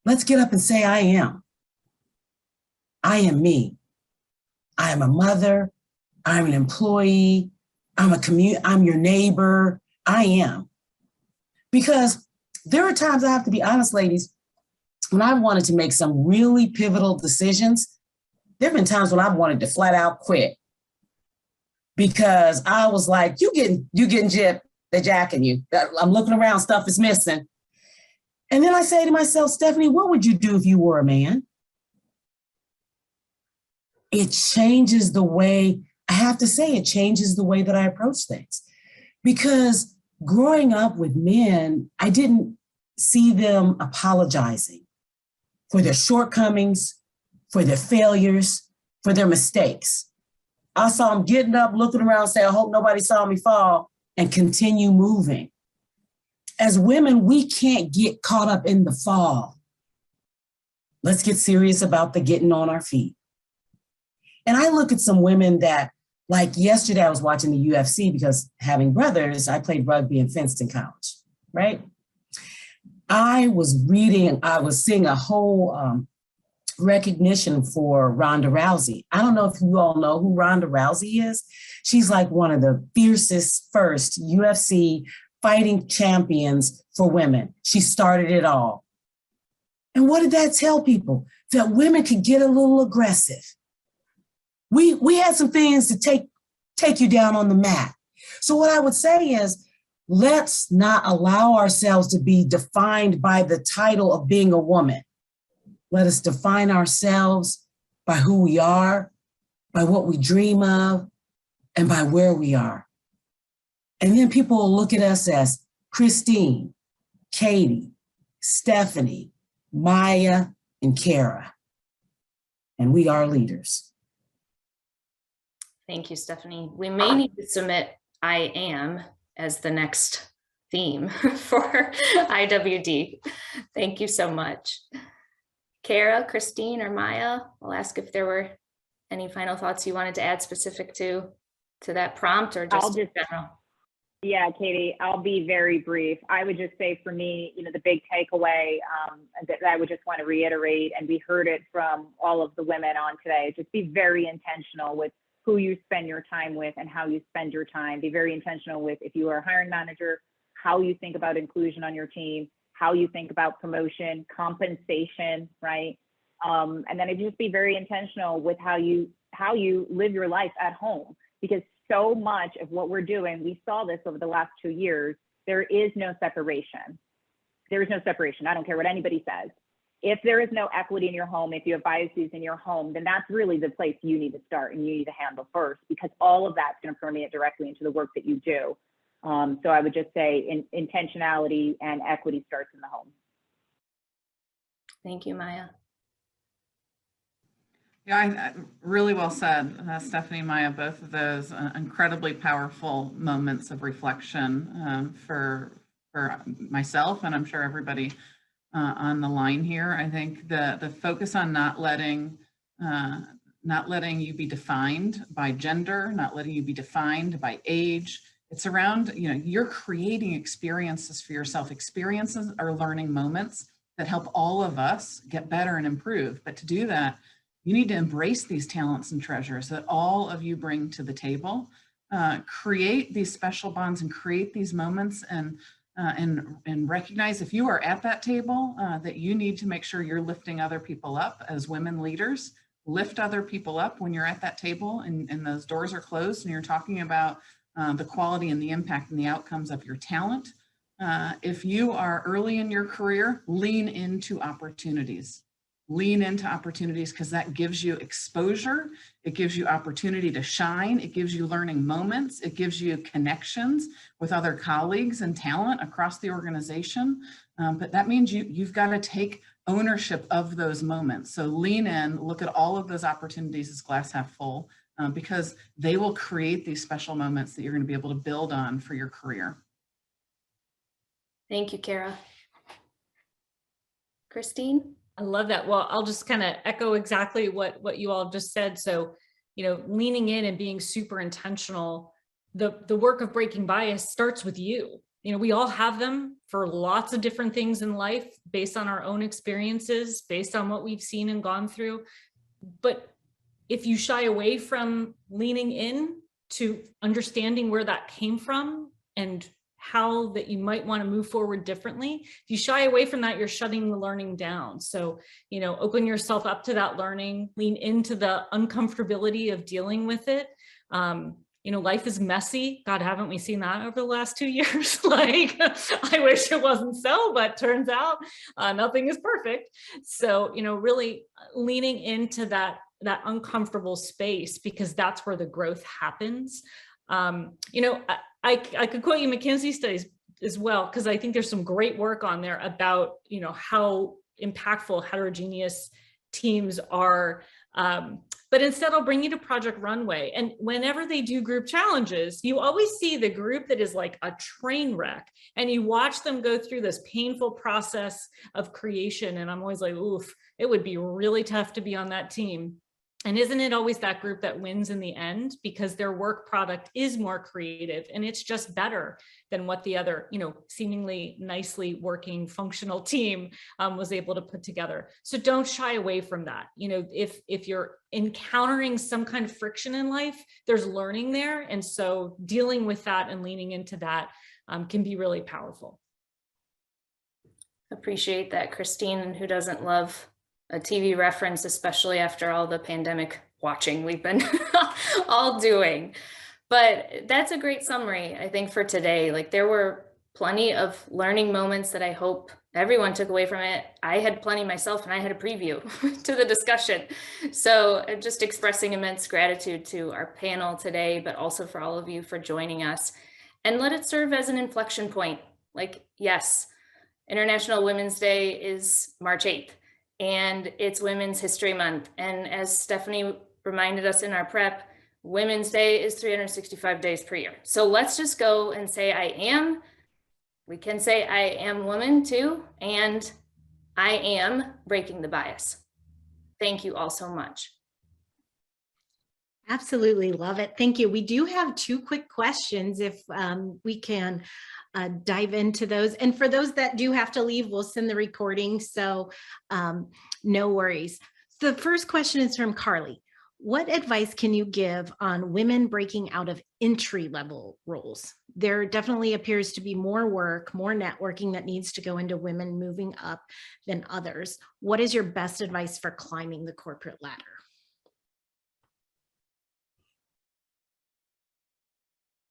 Let's get up and say I am. I am me. I am a mother. I'm an employee. I'm your neighbor. I am. Because there are times, I have to be honest, ladies, when I wanted to make some really pivotal decisions, there have been times when I've wanted to flat out quit. Because I was like, you getting gypped, they're jacking you. I'm looking around, stuff is missing. And then I say to myself, Stephanie, what would you do if you were a man? It changes the way, I have to say, it changes the way that I approach things. Because growing up with men, I didn't see them apologizing for their shortcomings, for their failures, for their mistakes. I saw them getting up, looking around, say, I hope nobody saw me fall, and continue moving. As women, we can't get caught up in the fall. Let's get serious about the getting on our feet. And I look at some women that, like yesterday, I was watching the UFC because having brothers, I played rugby and fenced in college, right? I was seeing a whole recognition for Ronda Rousey. I don't know if you all know who Ronda Rousey is. She's like one of the fiercest first UFC fighting champions for women. She started it all. And what did that tell people? That women could get a little aggressive. We had some things to take you down on the mat. So what I would say is, let's not allow ourselves to be defined by the title of being a woman. Let us define ourselves by who we are, by what we dream of, and by where we are. And then people will look at us as Christine, Katie, Stephanie, Maya, and Kara. And we are leaders. Thank you, Stephanie. We may need to submit I am as the next theme for IWD. Thank you so much. Kara, Christine, or Maya, I'll ask if there were any final thoughts you wanted to add specific to that prompt or just in general. Yeah, Katie, I'll be very brief. I would just say for me, the big takeaway that I would just want to reiterate, and we heard it from all of the women on today, just be very intentional with who you spend your time with and how you spend your time. Be very intentional with, if you are a hiring manager, how you think about inclusion on your team, how you think about promotion, compensation, right? And then just be very intentional with how you live your life at home, because so much of what we're doing, we saw this over the last 2 years, there is no separation. There is no separation. I don't care what anybody says. If there is no equity in your home, if you have biases in your home, then that's really the place you need to start and you need to handle first, because all of that's going to permeate directly into the work that you do. So I would just say intentionality and equity starts in the home. Thank you, Maya. Yeah, really well said, Stephanie, Maya. Both of those incredibly powerful moments of reflection for myself, and I'm sure everybody on the line here. I think the focus on not letting you be defined by gender, not letting you be defined by age. It's around, you're creating experiences for yourself. Experiences are learning moments that help all of us get better and improve. But to do that, you need to embrace these talents and treasures that all of you bring to the table, create these special bonds and create these moments, and recognize if you are at that table that you need to make sure you're lifting other people up as women leaders. Lift other people up when you're at that table and those doors are closed and you're talking about the quality and the impact and the outcomes of your talent. If you are early in your career, lean into opportunities. Lean into opportunities because that gives you exposure. It gives you opportunity to shine. It gives you learning moments. It gives you connections with other colleagues and talent across the organization. But that means you've got to take ownership of those moments. So lean in, look at all of those opportunities as glass half full, because they will create these special moments that you're going to be able to build on for your career. Thank you, Kara. Christine? I love that. Well, I'll just kind of echo exactly what you all just said. So, leaning in and being super intentional, the work of breaking bias starts with you. We all have them for lots of different things in life based on our own experiences, based on what we've seen and gone through. But if you shy away from leaning in to understanding where that came from and how that you might want to move forward differently, if you shy away from that, you're shutting the learning down. So, open yourself up to that learning, lean into the uncomfortability of dealing with it. Life is messy. God, haven't we seen that over the last 2 years? I wish it wasn't so, but turns out nothing is perfect. So, really leaning into that uncomfortable space, because that's where the growth happens. I could quote you McKinsey studies as well, because I think there's some great work on there about, how impactful heterogeneous teams are. But instead, I'll bring you to Project Runway. And whenever they do group challenges, you always see the group that is like a train wreck, and you watch them go through this painful process of creation. And I'm always like, oof, it would be really tough to be on that team. And isn't it always that group that wins in the end, because their work product is more creative and it's just better than what the other, seemingly nicely working functional team was able to put together. So don't shy away from that. If you're encountering some kind of friction in life, there's learning there. And so dealing with that and leaning into that can be really powerful. Appreciate that, Christine. And who doesn't love a TV reference, especially after all the pandemic watching we've been all doing. But that's a great summary, I think, for today. There were plenty of learning moments that I hope everyone took away from it. I had plenty myself, and I had a preview to the discussion. So just expressing immense gratitude to our panel today, but also for all of you for joining us. And let it serve as an inflection point. Yes, International Women's Day is March 8th. And it's Women's History Month. And as Stephanie reminded us in our prep, Women's Day is 365 days per year. So let's just go and say I am. We can say I am woman too, and I am breaking the bias. Thank you all so much. Absolutely love it. Thank you. We do have 2 quick questions if we can dive into those. And for those that do have to leave, we'll send the recording. So no worries. The first question is from Carly. What advice can you give on women breaking out of entry-level roles? There definitely appears to be more work, more networking that needs to go into women moving up than others. What is your best advice for climbing the corporate ladder?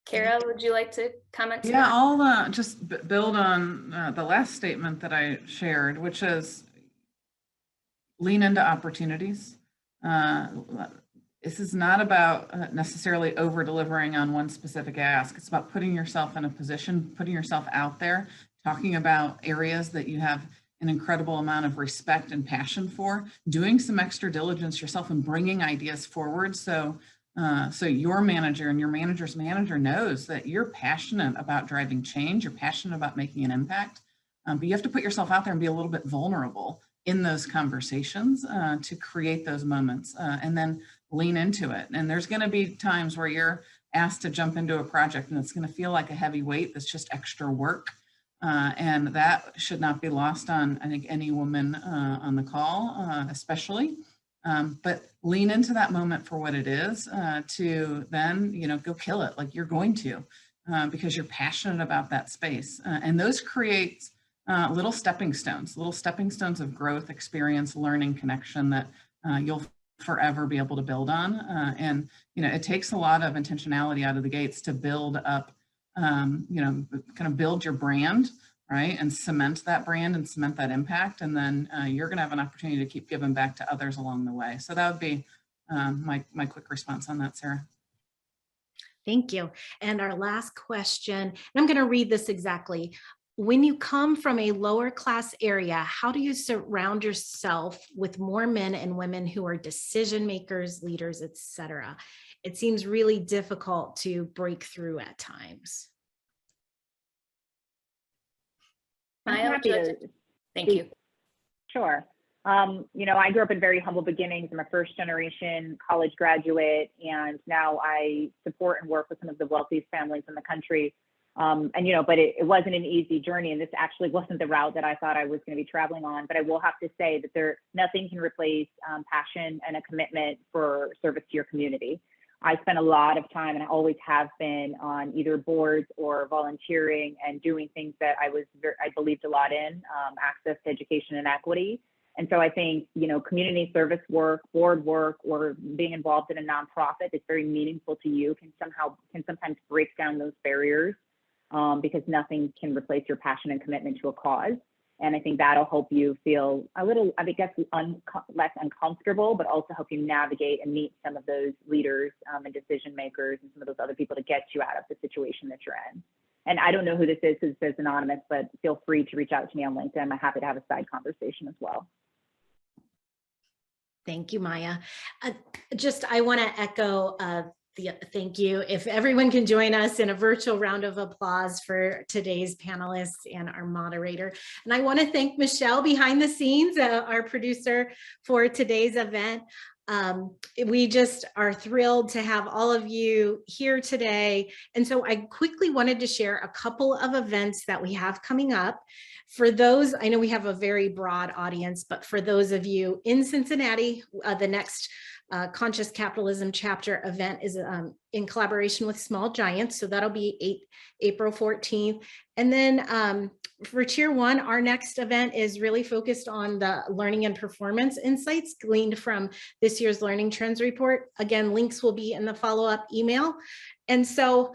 Kara, would you like to comment? Yeah, I'll just build on the last statement that I shared, which is lean into opportunities. This is not about necessarily over delivering on one specific ask. It's about putting yourself in a position, putting yourself out there, talking about areas that you have an incredible amount of respect and passion for, doing some extra diligence yourself and bringing ideas forward. So your manager and your manager's manager knows that you're passionate about driving change, you're passionate about making an impact, but you have to put yourself out there and be a little bit vulnerable in those conversations to create those moments and then lean into it. And there's going to be times where you're asked to jump into a project and it's going to feel like a heavy weight that's just extra work. And that should not be lost on, I think, any woman on the call, especially. But lean into that moment for what it is to then, go kill it like you're going to because you're passionate about that space. And those create little stepping stones of growth, experience, learning, connection that you'll forever be able to build on. And, it takes a lot of intentionality out of the gates to build up, kind of build your brand, right? And cement that brand and cement that impact. And then you're going to have an opportunity to keep giving back to others along the way. So that would be my quick response on that, Sarah. Thank you. And our last question, and I'm going to read this exactly. When you come from a lower class area, how do you surround yourself with more men and women who are decision makers, leaders, etc.? It seems really difficult to break through at times. Thank you. Sure. I grew up in very humble beginnings. I'm a first generation college graduate, and now I support and work with some of the wealthiest families in the country. But it wasn't an easy journey, and this actually wasn't the route that I thought I was going to be traveling on. But I will have to say that nothing can replace passion and a commitment for service to your community. I spent a lot of time, and I always have been, on either boards or volunteering and doing things that I believed a lot in, access to education and equity. And so I think, community service work, board work, or being involved in a nonprofit that's very meaningful to you can sometimes break down those barriers because nothing can replace your passion and commitment to a cause. And I think that'll help you feel a little, less uncomfortable, but also help you navigate and meet some of those leaders and decision makers and some of those other people to get you out of the situation that you're in. And I don't know who this is because it's anonymous, but feel free to reach out to me on LinkedIn. I'm happy to have a side conversation as well. Thank you, Maya. I want to echo thank you. If everyone can join us in a virtual round of applause for today's panelists and our moderator. And I want to thank Michelle behind the scenes, our producer for today's event. We just are thrilled to have all of you here today. And so I quickly wanted to share a couple of events that we have coming up. For those, I know we have a very broad audience, but for those of you in Cincinnati, the next Conscious Capitalism chapter event is in collaboration with Small Giants. So that'll be April 14th. And then for Tier 1, our next event is really focused on the learning and performance insights gleaned from this year's Learning Trends Report. Again, links will be in the follow-up email. And so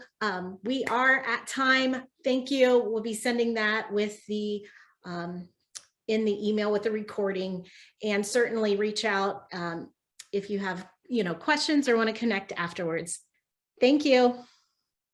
we are at time. Thank you. We'll be sending that with the in the email with the recording, and certainly reach out if you have questions or want to connect afterwards. Thank you.